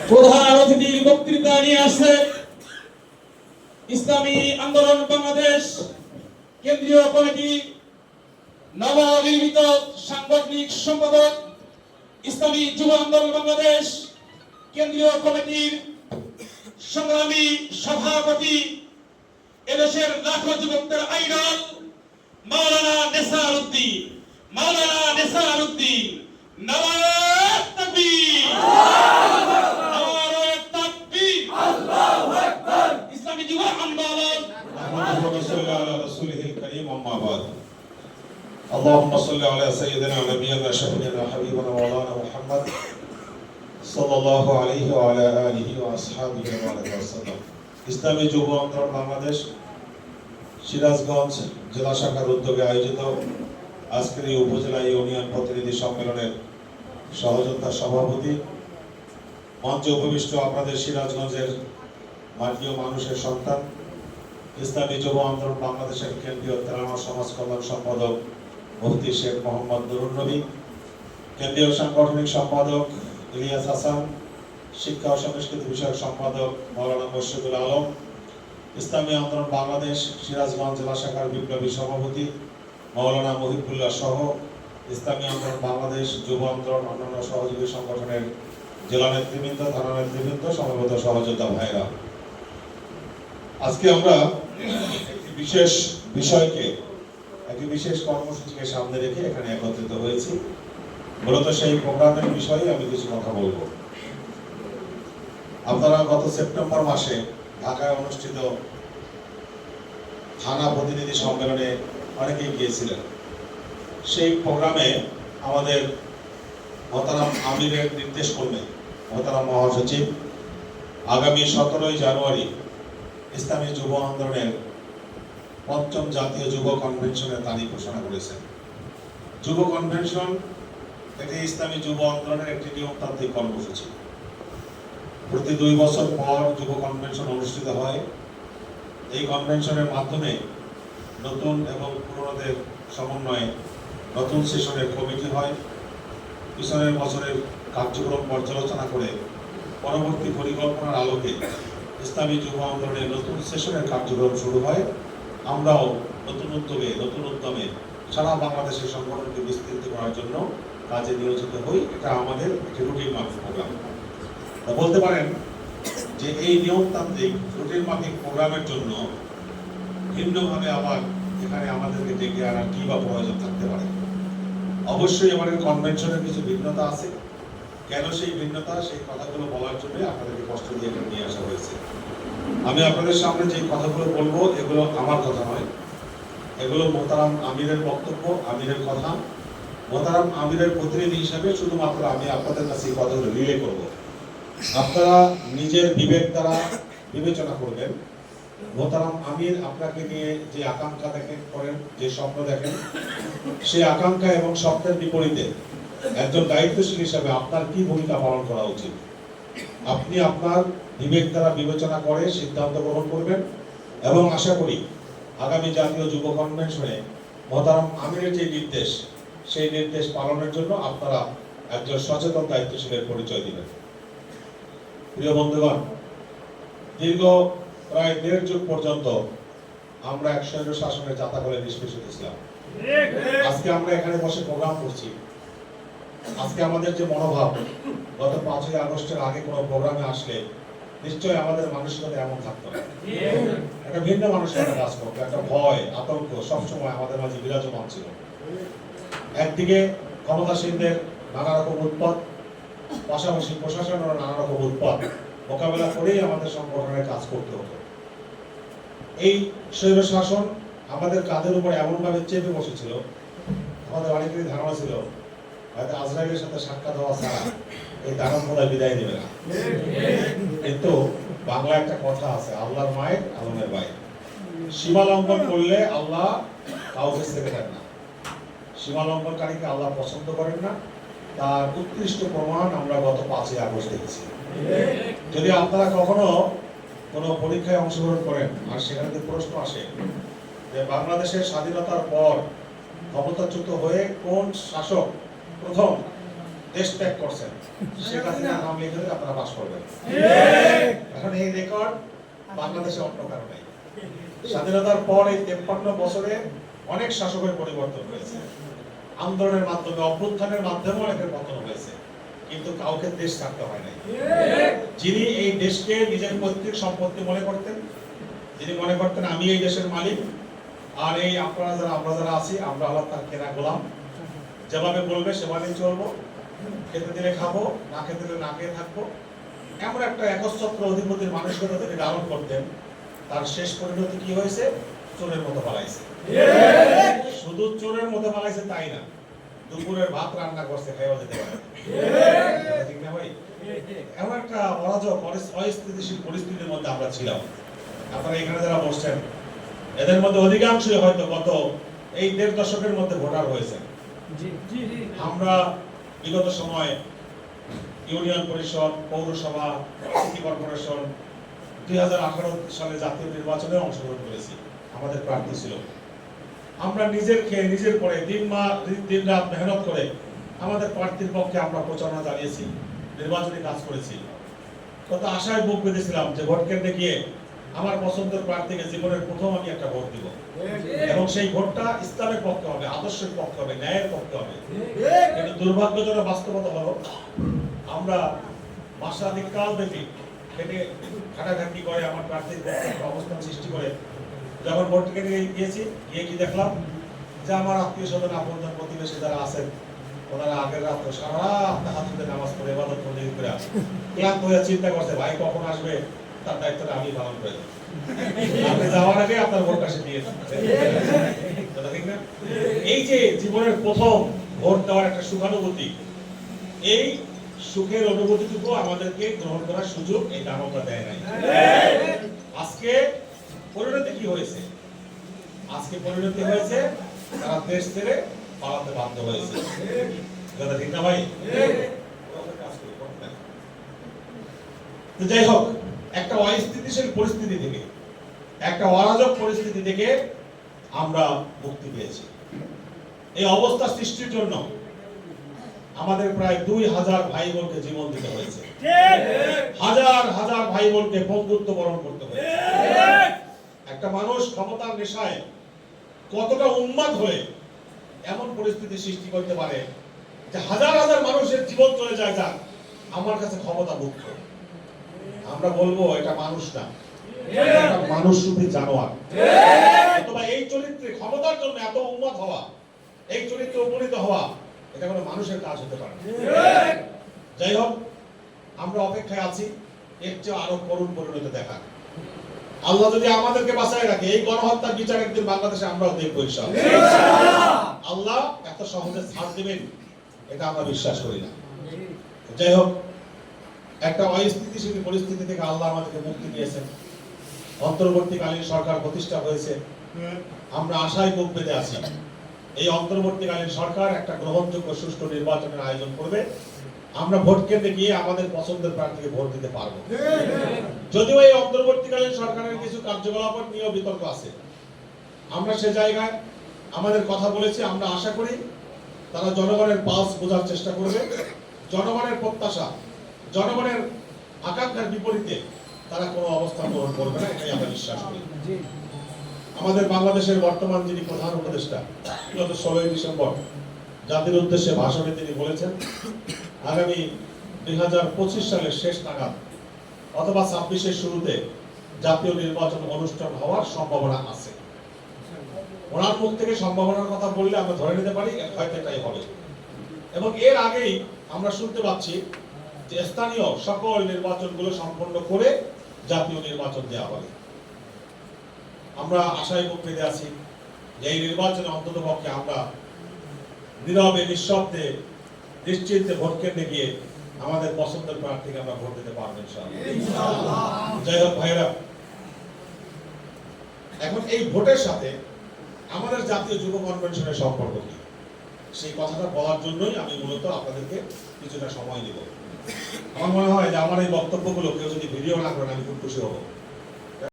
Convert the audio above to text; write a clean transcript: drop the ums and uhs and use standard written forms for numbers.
প্রধান অতিথির বক্তৃতা নিয়ে আসছে ইসলামী আন্দোলন বাংলাদেশ কেন্দ্রীয় কমিটি নবনির্মিত সাংগঠনিক সম্পাদক, ইসলামী যুব আন্দোলন বাংলাদেশ কেন্দ্রীয় কমিটির সংগ্রামী সভাপতি, এদেশের লাখো যুবকদের আইডল মাওলানা নেসার উদ্দিন। মাওলানা নেসার উদ্দিন, নারায়ে তাকবীর, নারায়ে তাকবীর, আল্লাহু আকবার। ইসলামী যুব আন্দোলন। اللهم صل على رسوله الكريم أما بعد. اللهم صل على سيدنا نبينا شفيعنا حبيبنا مولانا محمد صلى الله عليه وعلى آله وأصحابه وسلم. ইসলামী যুব আন্দোলন বাংলাদেশ সিরাজগঞ্জ জেলা শাখার উদ্যোগে আয়োজিত আজকের এই উপজেলা ইউনিয়ন প্রতিনিধি সম্মেলনের সহযোদ্ধা সভাপতি, মঞ্চে উপবিষ্ট আপনাদের সিরাজগঞ্জের মাটিও মানুষের সন্তান, ইসলামী যুব আন্দোলন বাংলাদেশের কেন্দ্রীয় তেলাওয়াত সমাজ কল্যাণ সম্পাদক মুফতি শেখ মোহাম্মদ নুরুন নবী, কেন্দ্রীয় সাংগঠনিক সম্পাদক ইলিয়াস হাসান, শিক্ষা ও সংস্কৃতি বিষয়ক সম্পাদক মাওলানা মুর্শিদুল আলম, ইসলামী আন্দোলন বাংলাদেশ সিরাজগঞ্জ জেলা শাখার বিপ্লবী সভাপতি মাওলানা মহিবুল্লাহ সহ ইসলামী আন্দোলন বাংলাদেশ যুব আন্দোলন অন্যান্য সহযোগী সংগঠনের জেলা নেতৃবৃন্দ, থানা নেতৃবৃন্দ, সমবেত সহযোদ্ধা ভাইরা, আজকে আমরা একটি বিশেষ বিষয়কে, একটি বিশেষ কর্মসূচিকে সামনে রেখে এখানে একত্রিত হয়েছি। মূলত সেই প্রোগ্রামের বিষয়ে আমি কিছু কথা বলবো। আপনারা গত সেপ্টেম্বর মাসে ঢাকায় অনুষ্ঠিত থানা প্রতিনিধি সম্মেলনে অনেকেই গিয়েছিলেন। সেই প্রোগ্রামে আমাদের মোহতারাম আমিরের নির্দেশ ক্রমে মোহতারাম মহাসচিব আগামী 17 জানুয়ারি ইসলামী যুব আন্দোলনের ৫ম জাতীয় যুব কনভেনশনের তারিখ ঘোষণা করেছেন। যুব কনভেনশন এটি ইসলামী যুব আন্দোলনের একটি নিয়মতান্ত্রিক কর্মসূচি। প্রতি 2 বছর পর যুব কনভেনশন অনুষ্ঠিত হয়। এই কনভেনশনের মাধ্যমে নতুন এবং পুরনোদের সমন্বয়ে নতুন সেশনের কমিটি হয়। পিছনের বছরের কার্যক্রম পর্যালোচনা করে পরবর্তী পরিকল্পনার আলোকে ইসলামী যুব আন্দোলনের নতুন সেশনের কার্যক্রম শুরু হয়। আমরাও নতুন উদ্যোগে, নতুন উদ্যমে সারা বাংলাদেশের সংগঠনকে বিস্তৃত করার জন্য কাজে নিয়োজিত হই। এটা আমাদের একটি রুটিন মাফিক প্রোগ্রাম। বলতে পারেন যে এই নিয়মতান্ত্রিক রুটিন মাফিক প্রোগ্রামের জন্য ভিন্নভাবে আবার এখানে আমাদেরকে ডেকে আনার কি বা প্রয়োজন থাকতে পারে। অবশ্যই এবারের কনভেনশনের কিছু ভিন্নতা আছে। কেন সেই ভিন্নতা, সেই কথাগুলো বলার জন্য আপনাদেরকে কষ্ট দিয়ে এখানে নিয়ে আসা হয়েছে। আমি আপনাদের সামনে যে কথাগুলো বলবো এগুলো আমার কথা নয়, এগুলো মোহতারাম আমিরের বক্তব্য, আমিরের কথা। মোহতারাম আমিরের প্রতিনিধি হিসাবে শুধুমাত্র আমি আপনাদের কাছে এই কথাগুলো রিলে করব। আপনারা নিজের বিবেক দ্বারা বিবেচনা করবেন। মোহতারাম আমির আপনাকে নিয়ে যে আকাঙ্ক্ষা দেখেন, করেন, যে স্বপ্ন দেখেন, সেই আকাঙ্ক্ষা এবং স্বপ্নের বিপরীতে একজন দায়িত্বশীল হিসাবে আপনার কি ভূমিকা পালন করা উচিত, আপনি আপনার বিবেক দ্বারা বিবেচনা করে সিদ্ধান্ত গ্রহণ করবেন। এবং আশা করি আগামী জাতীয় যুব কনভেনশনে মোহতারাম আমিরের যে নির্দেশ, সেই নির্দেশ পালনের জন্য আপনারা একজন সচেতন দায়িত্বশীলের পরিচয় দিবেন। প্রিয় বন্ধুগণ, দীর্ঘ প্রায় 1.5 যুগ পর্যন্ত আমরা এক স্বৈর শাসনের যাতা করে নিষ্পেষিত ছিলাম। আজকে আমরা এখানে বসে প্রোগ্রাম করছি। আজকে আমাদের যে মনোভাব, গত 5ই আগস্টের আগে কোনো প্রোগ্রামে আসলে নিশ্চয়ই আমাদের মানসিকতা এমন থাকতো না। একটা ভিন্ন মানসিকতা কাজ করতো, একটা ভয়, আতঙ্ক সবসময় আমাদের মাঝে বিরাজমান ছিল। একদিকে ক্ষমতাসীনদের নানা রকম উৎপাত, পাশাপাশি প্রশাসনেরও নানা রকম উৎপাত মোকাবেলা করেই আমাদের সংগঠনের কাজ করতে হতো। এই স্বৈর শাসন আমাদের কাঁধের উপর এমনভাবে চেপে বসেছিল, আমাদের অনেকেরই ধারণা ছিল হয়তো আজরাইলের সাথে সাক্ষাৎ হওয়া ছাড়া এই দানব খোদায় বিদায় নেবে না। কিন্তু বাংলা একটা কথা আছে, আল্লাহর মায়ের আলমের ভাই। সীমা লঙ্ঘন করলে আল্লাহ কাউকে ছেড়ে দেন না। সীমা লঙ্ঘনকারীকে আল্লাহ পছন্দ করেন না। তার উৎকৃষ্ট প্রমাণ আমরা গত 5ই আগস্ট দেখেছি। যদি আপনারা কখনো কোনো পরীক্ষায় অংশগ্রহণ করেন আর সেখানে যদি প্রশ্ন আসে যে বাংলাদেশের স্বাধীনতার পর ক্ষমতাচ্যুত হয়ে কোন শাসক প্রথম দেশ ত্যাগ করছেন, শেখ হাসিনার নাম লিখে দিলে আপনারা পাস করবেন। এখন এই রেকর্ড বাংলাদেশে অন্য কারো নাই। স্বাধীনতার পর এই 53 বছরে অনেক শাসকের পরিবর্তন হয়েছে, আন্দোলনের মাধ্যমে, অভ্যুত্থানের মাধ্যমে অনেকের পতন হয়েছে, কিন্তু কাউকে দেশ ছাড়তে হয় নাই। যিনি এই দেশকে নিজের পৈতৃক সম্পত্তি মনে করতেন, যিনি মনে করতেন আমি এই দেশের মালিক, আর এই আপনারা যারা, আমরা যারা আছি, আমরা হলাম তার কেনা গোলাম, যেভাবে বলবে সেভাবেই চলবো, খেতে দিলে খাবো, না খেতে দিলে না খেয়ে থাকবো, এমন একটা একচ্ছত্র অধিপতির মানসিকতা তিনি ধারণ করতেন। তার শেষ পরিণতি কি হয়েছে? চোরের মতো পালাইছে। শুধু চোরের মতো পালাইছে তাই না, দুপুরের ভাত রান্না করছে, খাইও যেতে পারে। ঠিক না ভাই? এমন একটা অরাজক, অস্থিতিশীল পরিস্থিতির মধ্যে আমরা ছিলাম। আপনারা এখানে যারা বসছেন, এদের মধ্যে অধিকাংশই হয়তো গত এই 1.5 দশকের মধ্যে ভোটার হয়েছে। আমরা বিগত সময়ে ইউনিয়ন পরিষদ, পৌরসভা, সিটি কর্পোরেশন, 2018 সালে জাতীয় নির্বাচনে অংশগ্রহণ করেছি। আমাদের প্রার্থী ছিল। আমরা নিজের খেয়ে নিজের পরে দিন রাত মেহনত করে আমাদের প্রার্থীর পক্ষে আমরা প্রচারণা চালিয়েছি, নির্বাচনী কাজ করেছি। কত আশায় বুক বেঁধেছিলাম যে ভোট কেন্দ্রে গিয়ে আমার পছন্দের প্রার্থীকে জীবনের প্রথম আমি একটা ভোট দিব, এবং সেই ভোটটা ইসলামের পক্ষে হবে, আদর্শের পক্ষে হবে, ন্যায়ের পক্ষে হবে। কিন্তু দুর্ভাগ্যজনক বাস্তবতা হলো আমরা মাসাধিক কাল ব্যাপী খেটে খাটাখাটি করে আমার প্রার্থীর পক্ষে অবস্থান সৃষ্টি করে যখন ভোট কেন্দ্রে গিয়েছি, গিয়ে কি দেখলাম যে আমার আত্মীয় স্বজন, আপনজন, প্রতিবেশী যারা আছেন, ওনারা আগের রাত্রে সারা রাত হাতে নামাজ পড়ে ইবাদত করে ক্লান্ত হয়ে চিন্তা করছে, ভাই কখন আসবে, তার দায়িত্বটা আমি পালন করে দেব। আপনি যাওয়ার আগে আপনার ভোটটা সে দিয়ে ঠিক না? এই যে জীবনের প্রথম ভোট দেওয়ার একটা সুখানুভূতি, এই সুখের অনুভূতিটুকু আমাদেরকে গ্রহণ করার সুযোগ এই দানবরা দেয় নাই। আজকে পরিণতি কি হয়েছে? আজকে পরিণতি হয়েছে তারা দেশ ছেড়ে পালাতে বাধ্য হয়েছে। কথা ঠিক না ভাই? যাই হোক, একটা অস্থিতিশীল পরিস্থিতি থেকে, একটা অরাজক পরিস্থিতি থেকে আমরা মুক্তি পেয়েছি। এই অবস্থা সৃষ্টির জন্য আমাদের প্রায় 2000 ভাই বোনকে জীবন দিতে হয়েছে, হাজার হাজার ভাই বোনকে বন্ধুত্ব বরণ করতে হয়েছে। একটা মানুষ ক্ষমতার নেশায় কতটা উন্মাদ হয়ে এমন পরিস্থিতি সৃষ্টি করতে পারে যে হাজার হাজার মানুষের জীবন চলে যায়, যাক আমার কাছে ক্ষমতা মুক্ত। আমরা বলবো এটা মানুষ না, এটা মানুষরূপী জানোয়ার। অথবা এই চরিত্রে ক্ষমতার জন্য এত উন্মাদ হওয়া, এই চরিত্রে উপনীত হওয়া, এটা কোনো মানুষের কাজ হতে পারে না। যাই হোক, আমরা অপেক্ষায় আছি এর চেয়ে আরো করুণ পরিণতি দেখা। আল্লাহ যদি আমাদেরকে বাঁচায় রাখে, এই গণহত্যার বিচার একদিন বাংলাদেশে আমরাও দেখবো ইনশাআল্লাহ। আল্লাহ এত সহজে ছাড় দিবেন এটা আমরা বিশ্বাস করি না। যাই হোক, একটা অস্থিতিশীল পরিস্থিতি থেকে আল্লাহ আমাদেরকে মুক্তি দিয়েছেন। অন্তর্বর্তীকালীন সরকার প্রতিষ্ঠা হয়েছে। আমরা আশায় বুক বেঁধে আছি এই অন্তর্বর্তীকালীন সরকার একটা গ্রহণযোগ্য সুষ্ঠু নির্বাচনের আয়োজন করবে। আমরা ভোট কেন্দ্রে গিয়ে আমাদের পছন্দের প্রার্থীকে ভোট দিতে পারবো। যদিও এই অন্তর্বর্তীকালীন সরকারের কিছু কার্যকলাপ নিয়ে বিতর্ক আছে, আমরা সে জায়গায় আমাদের কথা বলেছি। আমরা আশা করি তারা জনগণের পালস বোঝার চেষ্টা করবে, জনগণের প্রত্যাশা, জনগণের আকাঙ্ক্ষার বিপরীতে তারা কোনো অবস্থান গ্রহণ করবে না, এটাই আমরা বিশ্বাস করি। আমাদের বাংলাদেশের বর্তমান যিনি প্রধান উপদেষ্টা, গত 16 ডিসেম্বর জাতির উদ্দেশ্যে ভাষণে তিনি বলেছেন আগামী 2025 সালের শেষ নাগাদ অথবা 26-এর শুরুতে জাতীয় নির্বাচন অনুষ্ঠান হওয়ার সম্ভাবনা আছে। ওনার মুখ থেকে সম্ভাবনার কথা বললে আমরা ধরে নিতে পারি হয়তো এটাই হবে। এবং এর আগেই আমরা শুনতে পাচ্ছি যে স্থানীয় সকল নির্বাচনগুলো সম্পন্ন করে জাতীয় নির্বাচন দেওয়া হবে। আমরা আশায় বুক বেঁধে আছি যে এই নির্বাচনে অন্তত পক্ষে আমরা নীরবে নিঃশব্দে নিশ্চিন্তে ভোট কেন্দ্রে গিয়ে আমাদের পছন্দের প্রার্থীকে আমরা ভোট দিতে পারবো ইনশাআল্লাহ। যাই হোক ভাইরা, এখন এই ভোটের সাথে আমাদের জাতীয় যুব কনভেনশনের সম্পর্ক কি, সেই কথাটা বলার জন্যই আমি মূলত আপনাদেরকে কিছুটা সময় দেব। আমার মনে হয় যে আমার এই বক্তব্যগুলো কেউ যদি ভিডিও না করেন আমি খুব খুশি হব।